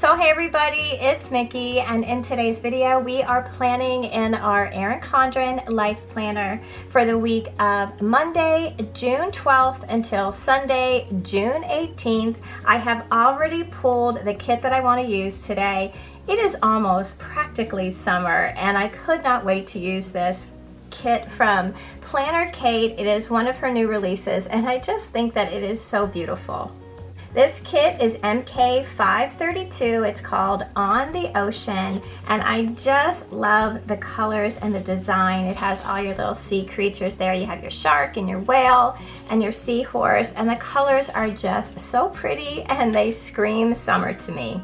So hey everybody, it's Mickey, and in today's video we are planning in our ERIN CONDREN Life Planner for the week of Monday, June 12th until Sunday, June 18th. I have already pulled the kit that I want to use today. It is almost practically summer and I could not wait to use this kit from Planner Kate. It is one of her new releases and I just think that it is so beautiful. This kit is MK532. It's called On the Ocean, and I just love the colors and the design. It has all your little sea creatures there. You have your shark and your whale and your seahorse, and the colors are just so pretty and they scream summer to me.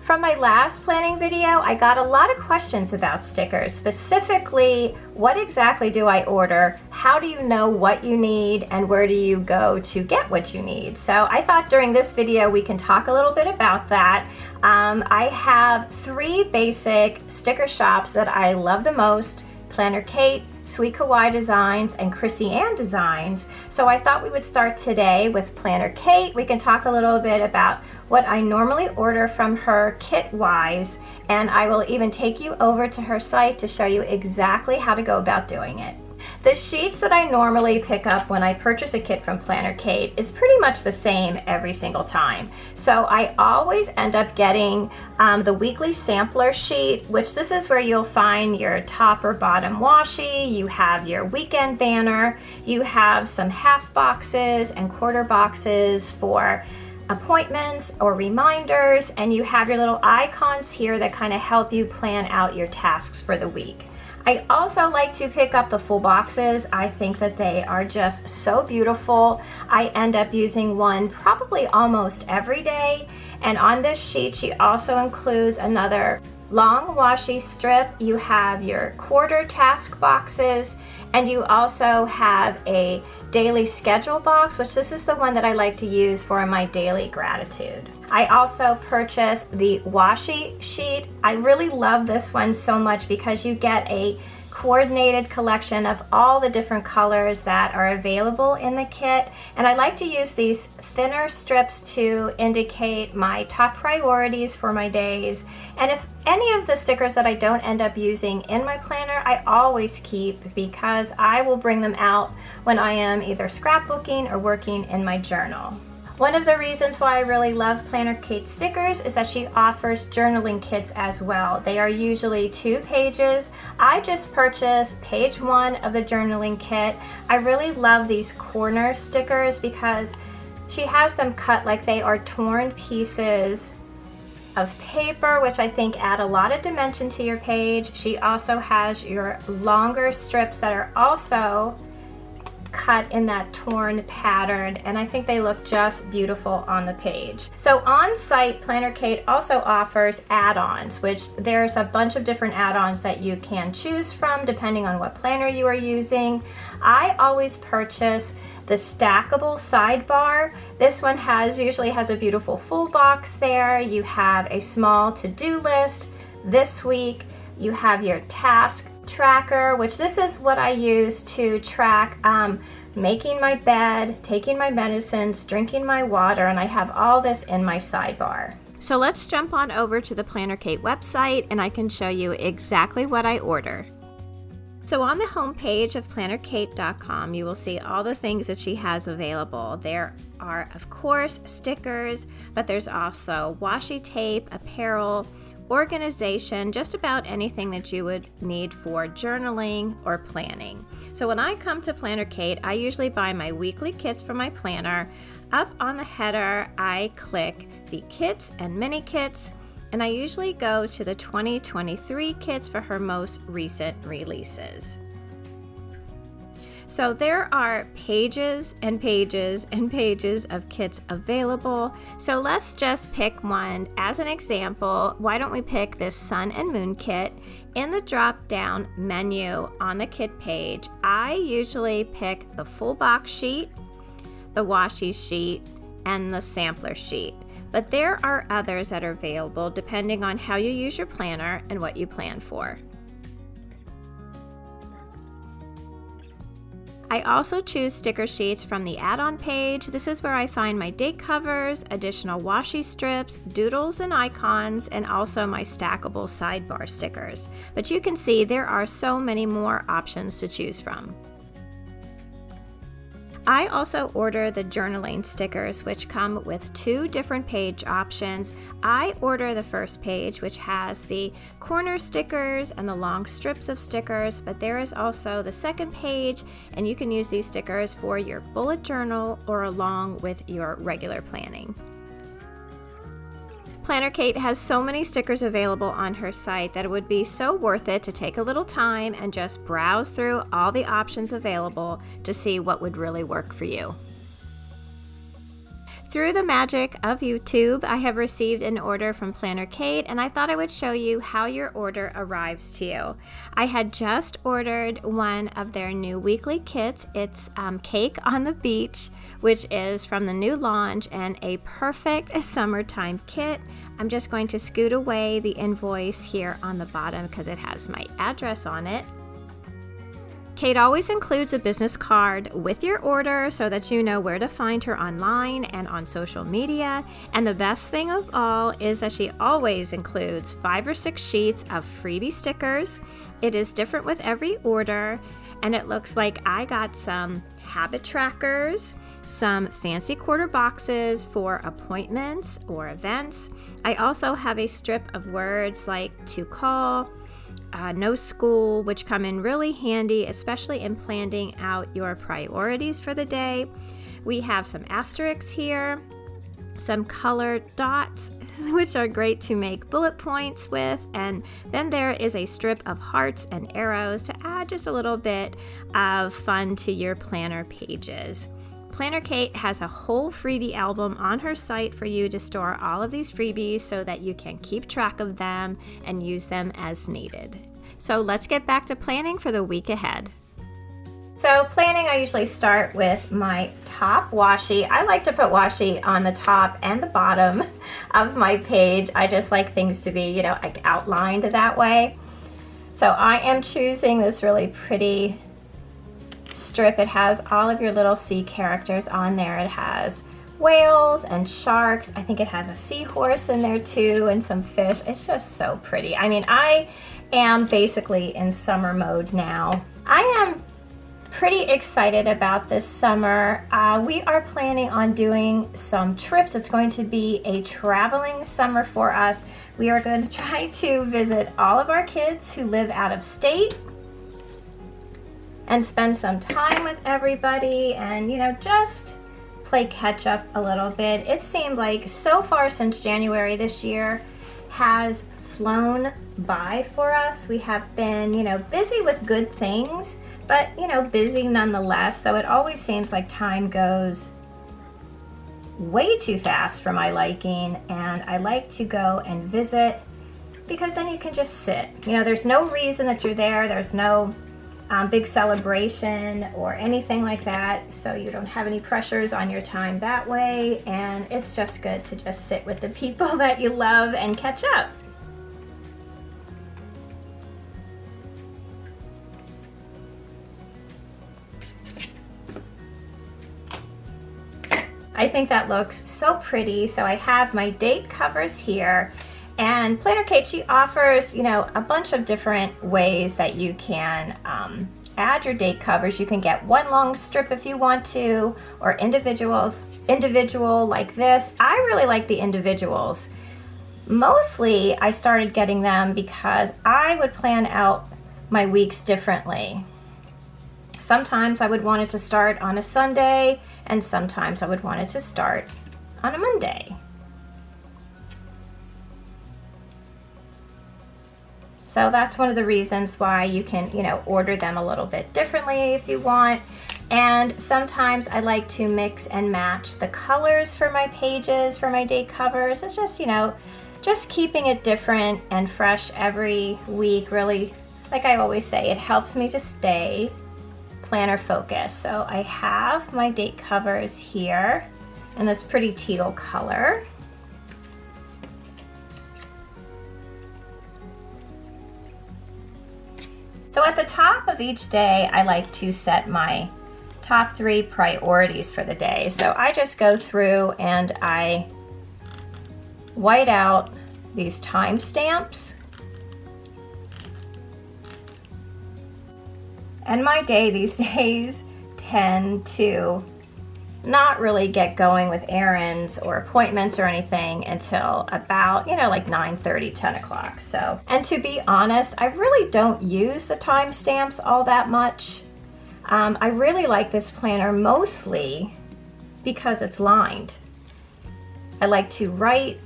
From my last planning video, I got a lot of questions about stickers, specifically, what exactly do I order? How do you know what you need? And where do you go to get what you need? So I thought during this video, we can talk a little bit about that. I have 3 basic sticker shops that I love the most: Planner Kate, Sweet Kawaii Designs, and Chrissy Ann Designs. So I thought we would start today with Planner Kate. We can talk a little bit about what I normally order from her kit-wise, and I will even take you over to her site to show you exactly how to go about doing it. The sheets that I normally pick up when I purchase a kit from Planner Kate is pretty much the same every single time. So I always end up getting the weekly sampler sheet, which this is where you'll find your top or bottom washi, you have your weekend banner, you have some half boxes and quarter boxes for appointments or reminders, and you have your little icons here that kind of help you plan out your tasks for the week. I also like to pick up the full boxes. I think that they are just so beautiful. I end up using one probably almost every day, and on this sheet she also includes another long washi strip. You have your quarter task boxes, and you also have a daily schedule box, which this is the one that I like to use for my daily gratitude. I also purchased the washi sheet. I really love this one so much because you get a coordinated collection of all the different colors that are available in the kit, and I like to use these thinner strips to indicate my top priorities for my days. And if any of the stickers that I don't end up using in my planner, I always keep, because I will bring them out when I am either scrapbooking or working in my journal. One of the reasons why I really love Planner Kate stickers is that she offers journaling kits as well. They are usually 2 pages. I just purchased page 1 of the journaling kit. I really love these corner stickers because she has them cut like they are torn pieces of paper, which I think add a lot of dimension to your page. She also has your longer strips that are also cut in that torn pattern, and I think they look just beautiful on the page. So on site, Planner Kate also offers add-ons, which there's a bunch of different add-ons that you can choose from depending on what planner you are using. I always purchase the stackable sidebar. This one usually has a beautiful full box there. You have a small to-do list. This week you have your task tracker, which this is what I use to track making my bed, taking my medicines, drinking my water, and I have all this in my sidebar. So let's jump on over to the Planner Kate website and I can show you exactly what I order. So on the home page of plannerkate.com, you will see all the things that she has available. There are, of course, stickers, but there's also washi tape, apparel, organization, just about anything that you would need for journaling or planning. So when I come to Planner Kate, I usually buy my weekly kits for my planner. Up on the header, I click the kits and mini kits, and I usually go to the 2023 kits for her most recent releases. So there are pages and pages and pages of kits available. So let's just pick one. As an example, why don't we pick this Sun and Moon kit? In the drop-down menu on the kit page, I usually pick the full box sheet, the washi sheet, and the sampler sheet. But there are others that are available depending on how you use your planner and what you plan for. I also choose sticker sheets from the add-on page. This is where I find my date covers, additional washi strips, doodles and icons, and also my stackable sidebar stickers. But you can see there are so many more options to choose from. I also order the journaling stickers, which come with 2 different page options. I order the first page, which has the corner stickers and the long strips of stickers, but there is also the second page, and you can use these stickers for your bullet journal or along with your regular planning. Planner Kate has so many stickers available on her site that it would be so worth it to take a little time and just browse through all the options available to see what would really work for you. Through the magic of YouTube, I have received an order from Planner Kate, and I thought I would show you how your order arrives to you. I had just ordered one of their new weekly kits. It's Cake on the Beach, which is from the new launch and a perfect summertime kit. I'm just going to scoot away the invoice here on the bottom because it has my address on it. Kate always includes a business card with your order so that you know where to find her online and on social media. And the best thing of all is that she always includes 5 or 6 sheets of freebie stickers. It is different with every order, and it looks like I got some habit trackers, some fancy quarter boxes for appointments or events. I also have a strip of words like to call, no school, which come in really handy, especially in planning out your priorities for the day. We have some asterisks here, some colored dots, which are great to make bullet points with, and then there is a strip of hearts and arrows to add just a little bit of fun to your planner pages. Planner Kate has a whole freebie album on her site for you to store all of these freebies so that you can keep track of them and use them as needed. So let's get back to planning for the week ahead. So planning, I usually start with my top washi. I like to put washi on the top and the bottom of my page. I just like things to be, like outlined that way. So I am choosing this really pretty strip. It has all of your little sea characters on there. It has whales and sharks. I think it has a seahorse in there too, and some fish. It's just so pretty. I mean, I am basically in summer mode now. I am pretty excited about this summer. We are planning on doing some trips. It's going to be a traveling summer for us. We are going to try to visit all of our kids who live out of state and spend some time with everybody and, just play catch up a little bit. It seemed like so far since January this year has flown by for us. We have been, busy with good things, but, busy nonetheless. So it always seems like time goes way too fast for my liking, and I like to go and visit because then you can just sit. There's no reason that you're there. There's no big celebration or anything like that, so you don't have any pressures on your time that way, and it's just good to just sit with the people that you love and catch up. I think that looks so pretty. So I have my date covers here, and Planner Kate, she offers, a bunch of different ways that you can add your date covers. You can get one long strip if you want to, or individual like this. I really like the individuals. Mostly I started getting them because I would plan out my weeks differently. Sometimes I would want it to start on a Sunday, and sometimes I would want it to start on a Monday. So that's one of the reasons why you can, order them a little bit differently if you want. And sometimes I like to mix and match the colors for my pages, for my date covers. It's just, just keeping it different and fresh every week. Really, like I always say, it helps me to stay planner focused. So I have my date covers here in this pretty teal color. So at the top of each day, I like to set my top 3 priorities for the day. So I just go through and I white out these timestamps. And my day these days tend to not really get going with errands or appointments or anything until about, like 9:30, 10 o'clock. So, and to be honest, I really don't use the timestamps all that much. I really like this planner mostly because it's lined. I like to write,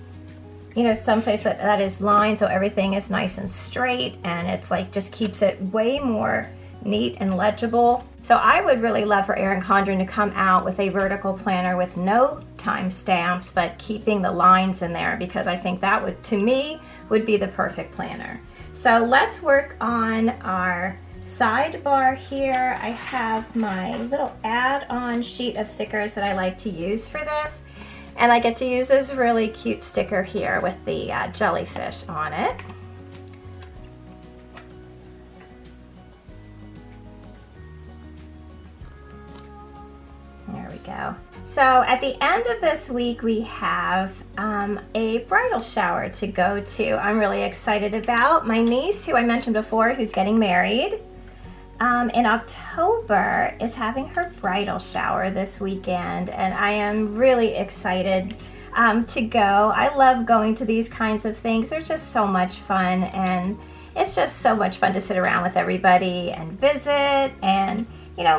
someplace that is lined so everything is nice and straight, and it's like just keeps it way more neat and legible. So I would really love for Erin Condren to come out with a vertical planner with no timestamps, but keeping the lines in there, because I think that would, to me, would be the perfect planner. So let's work on our sidebar here. I have my little add-on sheet of stickers that I like to use for this. And I get to use this really cute sticker here with the jellyfish on it. There we go. So at the end of this week, we have a bridal shower to go to. I'm really excited about. My niece, who I mentioned before, who's getting married in October, is having her bridal shower this weekend, and I am really excited to go. I love going to these kinds of things. They're just so much fun, and it's just so much fun to sit around with everybody and visit and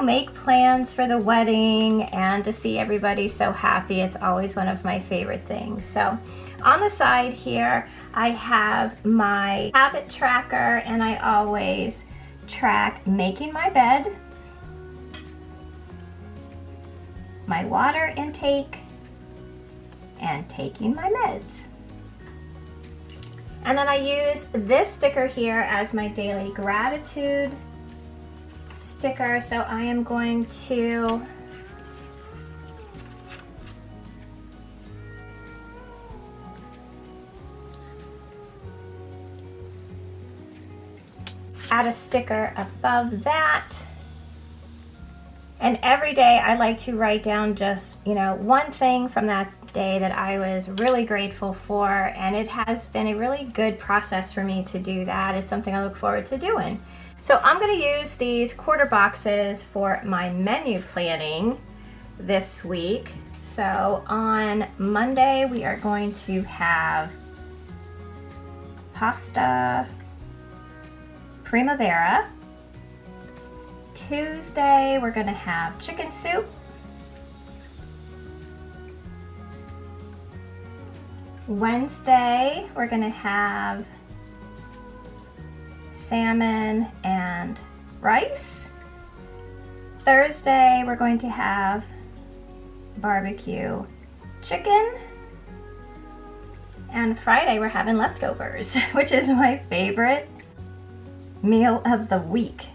make plans for the wedding and to see everybody so happy. It's always one of my favorite things. So on the side here, I have my habit tracker, and I always track making my bed, my water intake, and taking my meds. And then I use this sticker here as my daily gratitude sticker. So I am going to add a sticker above that. And every day I like to write down just, one thing from that day that I was really grateful for, and it has been a really good process for me to do that. It's something I look forward to doing. So I'm going to use these quarter boxes for my menu planning this week. So on Monday we are going to have pasta primavera. Tuesday we're going to have chicken soup. Wednesday we're going to have salmon and rice. Thursday we're going to have barbecue chicken. And Friday we're having leftovers, which is my favorite meal of the week.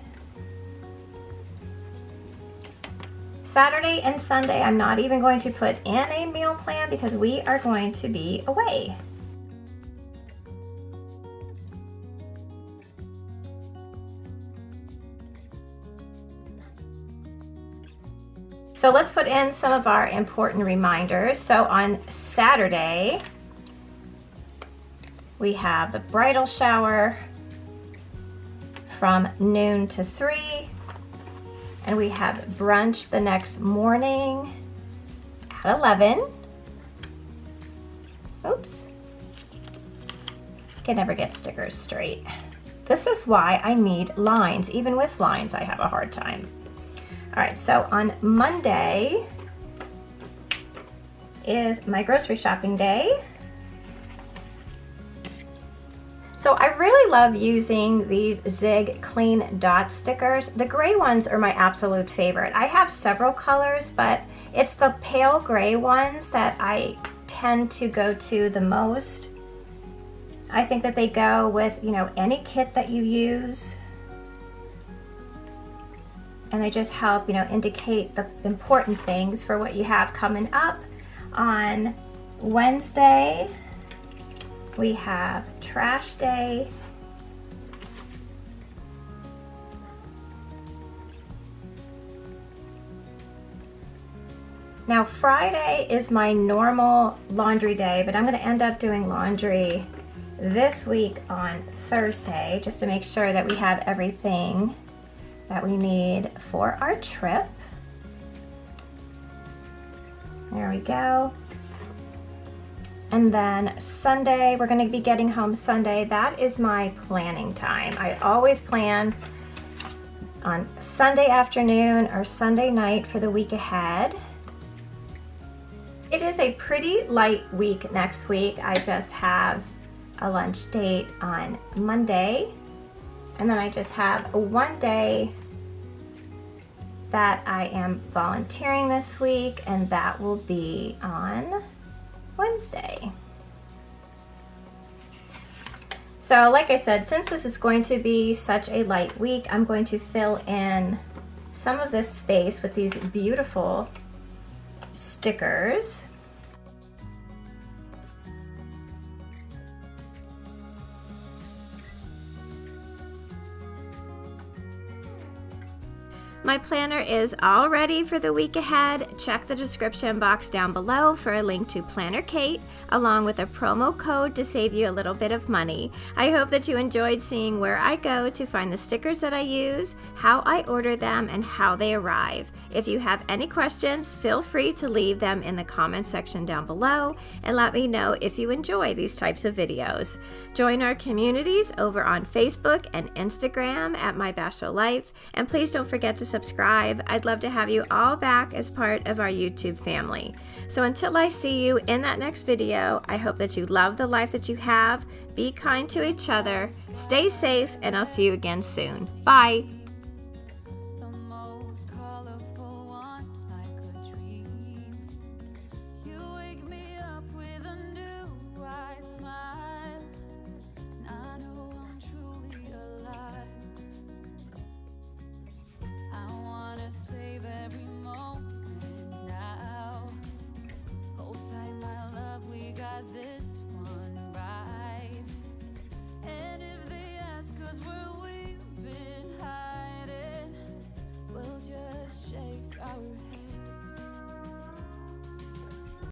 Saturday and Sunday I'm not even going to put in a meal plan because we are going to be away. So let's put in some of our important reminders. So on Saturday, we have the bridal shower from noon to 3, and we have brunch the next morning at 11. Oops, can never get stickers straight. This is why I need lines. Even with lines, I have a hard time. All right, so on Monday is my grocery shopping day. So I really love using these Zig Clean Dot stickers. The gray ones are my absolute favorite. I have several colors, but it's the pale gray ones that I tend to go to the most. I think that they go with, any kit that you use. And they just help, indicate the important things for what you have coming up. On Wednesday, we have trash day. Now Friday is my normal laundry day, but I'm gonna end up doing laundry this week on Thursday just to make sure that we have everything that we need for our trip. There we go. And then Sunday, we're gonna be getting home Sunday. That is my planning time. I always plan on Sunday afternoon or Sunday night for the week ahead. It is a pretty light week next week. I just have a lunch date on Monday, and then I just have one day that I am volunteering this week, and that will be on Wednesday. So like I said, since this is going to be such a light week, I'm going to fill in some of this space with these beautiful stickers. My planner is all ready for the week ahead. Check the description box down below for a link to Planner Kate, along with a promo code to save you a little bit of money. I hope that you enjoyed seeing where I go to find the stickers that I use, how I order them, and how they arrive. If you have any questions, feel free to leave them in the comments section down below and let me know if you enjoy these types of videos. Join our communities over on Facebook and Instagram at My Bashful Life, and please don't forget to subscribe. I'd love to have you all back as part of our YouTube family. So until I see you in that next video, I hope that you love the life that you have, be kind to each other, stay safe, and I'll see you again soon. Bye.